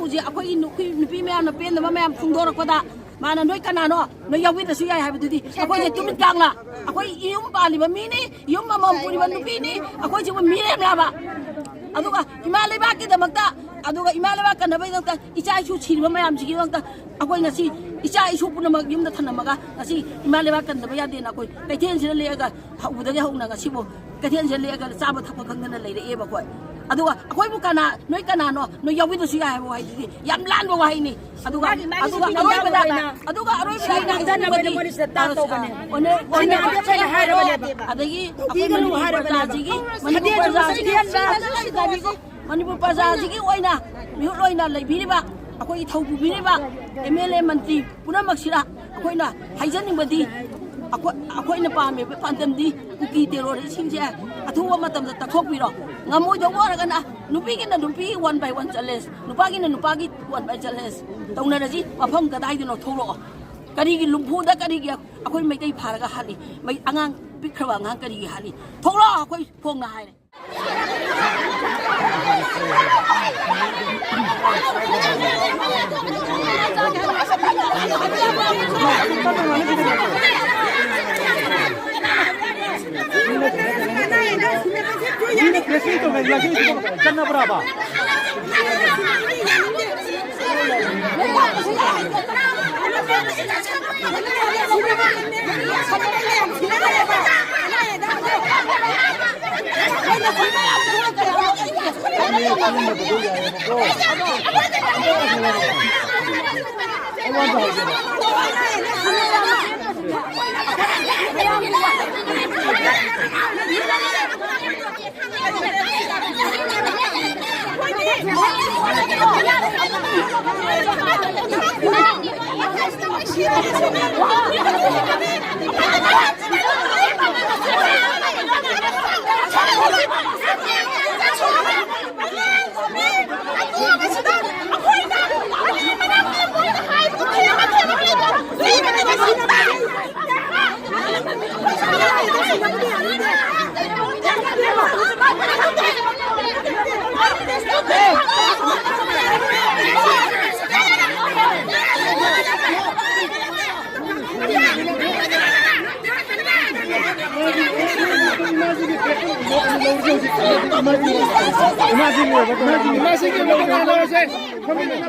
ꯍꯧꯖꯤꯛ ꯑꯩꯈꯣꯏꯒꯤ ꯅꯨꯄꯤ ꯃꯌꯥꯝꯅ ꯄꯦꯟꯗꯕ ꯃꯌꯥꯝ ꯐꯣꯡꯗꯣꯔꯛꯄꯗ ꯃꯥꯅ ꯅꯣꯏ ꯀꯅꯥꯅꯣ ꯅꯣꯏ ꯌꯥꯎꯕꯤꯗ꯭ꯔꯁꯨ ꯌꯥꯏ ꯍꯥꯏꯕꯗꯨꯗꯤ ꯑꯩꯈꯣꯏꯁꯦ ꯇꯨꯃꯤꯠ ꯀꯥꯡꯂꯥ ꯑꯩꯈꯣꯏ ꯌꯨꯝ ꯄꯥꯜꯂꯤꯕ ꯃꯤꯅꯤ ꯌꯨꯝ ꯑꯃꯃꯝ ꯄꯨꯔꯤꯕ ꯅꯨꯄꯤꯅꯤ ꯑꯩꯈꯣꯏꯁꯤꯕꯨ ꯃꯤꯔꯦꯝꯂꯕ ꯑꯗꯨꯒ ꯏꯃꯥ ꯂꯩꯕꯥꯛꯀꯤꯗꯃꯛꯇ ꯑꯗꯨꯒ ꯏꯃꯥ ꯂꯩꯕꯥꯛ ꯀꯟꯅꯕꯒꯤꯗꯃꯛꯇ ꯏꯆꯥ ꯏꯁꯨ ꯁꯤꯔꯤꯕ ꯃꯌꯥꯝꯁꯤꯒꯤꯗꯃꯛꯇ ꯑꯩꯈꯣꯏ ꯉꯁꯤ ꯏꯆꯥ ꯏꯁꯨ ꯄꯨꯝꯅꯃꯛ ꯌꯨꯝꯗ ꯊꯝꯂꯝꯃꯒ ꯉꯁꯤ ꯏꯃꯥ ꯂꯩꯕꯥꯛ ꯀꯟꯗꯕ ꯌꯥꯗꯦꯅ ꯑꯩꯈꯣꯏ ꯀꯩꯊꯦꯜꯁꯤꯗ ꯂꯦꯛꯑꯒ ꯍꯧꯕꯗꯒꯤ ꯍꯧꯅ ꯉꯁꯤꯕꯨ ꯀꯩꯊꯦꯜꯁꯤꯗ ꯂꯦꯛꯑꯒ ꯆꯥꯕ ꯊꯛꯄ ꯈꯪꯗꯅ ꯂꯩꯔꯛꯑꯦꯕ ꯑꯩꯈꯣꯏ ꯑꯗꯨꯒ ꯑꯩꯈꯣꯏꯕꯨ ꯅꯣꯏ ꯀꯅꯥꯅꯣ ꯅꯣꯏ ꯌꯥꯎꯕꯤꯗ꯭ꯔꯁꯨ ꯌꯥꯏ ꯍꯥꯏꯕ ꯋꯥꯍꯩꯗꯨꯗꯤ ꯌꯥꯝ ꯂꯥꯟꯕ ꯋꯥꯍꯩꯅꯤ ꯑꯗꯨꯒ ꯑꯔꯣꯏꯕꯗ ꯑꯗꯒꯤ ꯃꯅꯤꯄꯨꯔ ꯄ꯭ꯔꯖꯥꯁꯤꯒꯤ ꯑꯣꯏꯅ ꯃꯤꯍꯨꯠ ꯑꯣꯏꯅ ꯂꯩꯕꯤꯔꯤꯕ ꯑꯩꯈꯣꯏꯒꯤ ꯊꯧ ꯄꯨꯕꯤꯔꯤꯕ MLA ꯃꯟꯇ꯭ꯔꯤ ꯄꯨꯝꯅꯃꯛꯁꯤꯗ ꯑꯩꯈꯣꯏꯅ ꯍꯥꯏꯖꯅꯤꯡꯕꯗꯤ ꯑꯩꯈꯣꯏꯅ ꯄꯥꯝꯃꯤꯕ ꯄꯥꯟꯗꯝꯗꯤ ꯀꯨꯀꯤ ꯇꯦꯔꯣꯔꯤꯁꯁꯤꯡꯁꯦ ꯑꯊꯨꯕ ꯃꯇꯝꯗ ꯇꯛꯊꯣꯛꯄꯤꯔꯣ ꯉꯝꯃꯣꯏꯗꯧꯕ ꯑꯣꯏꯔꯒꯅ ꯅꯨꯄꯤꯒꯤꯅ ꯅꯨꯄꯤ 1/1 ꯆꯦꯂꯦꯟꯖ ꯅꯨꯄꯥꯒꯤꯅ ꯅꯨꯄꯥꯒꯤ 1/1 ꯆꯦꯂꯦꯟꯖ ꯇꯧꯅꯔꯁꯤ ꯃꯐꯝ ꯀꯗꯥꯏꯗꯅꯣ ꯊꯣꯛꯂꯛꯑꯣ ꯀꯔꯤꯒꯤ ꯂꯨꯝꯐꯨꯗ ꯀꯔꯤꯒꯤ ꯑꯩꯈꯣꯏ ꯃꯩꯇꯩ ꯐꯥꯔꯒ ꯍꯥꯠꯂꯤ ꯑꯉꯥꯡ ꯄꯤꯛꯈ꯭ꯔꯕ ꯑꯉꯥꯡ ꯀꯔꯤꯒꯤ ꯍꯥꯠꯂꯤ ꯊꯣꯛꯂꯛꯑꯣ ꯑꯩꯈꯣꯏ ꯐꯣꯡꯅ ꯍꯥꯏꯔꯦ Imagine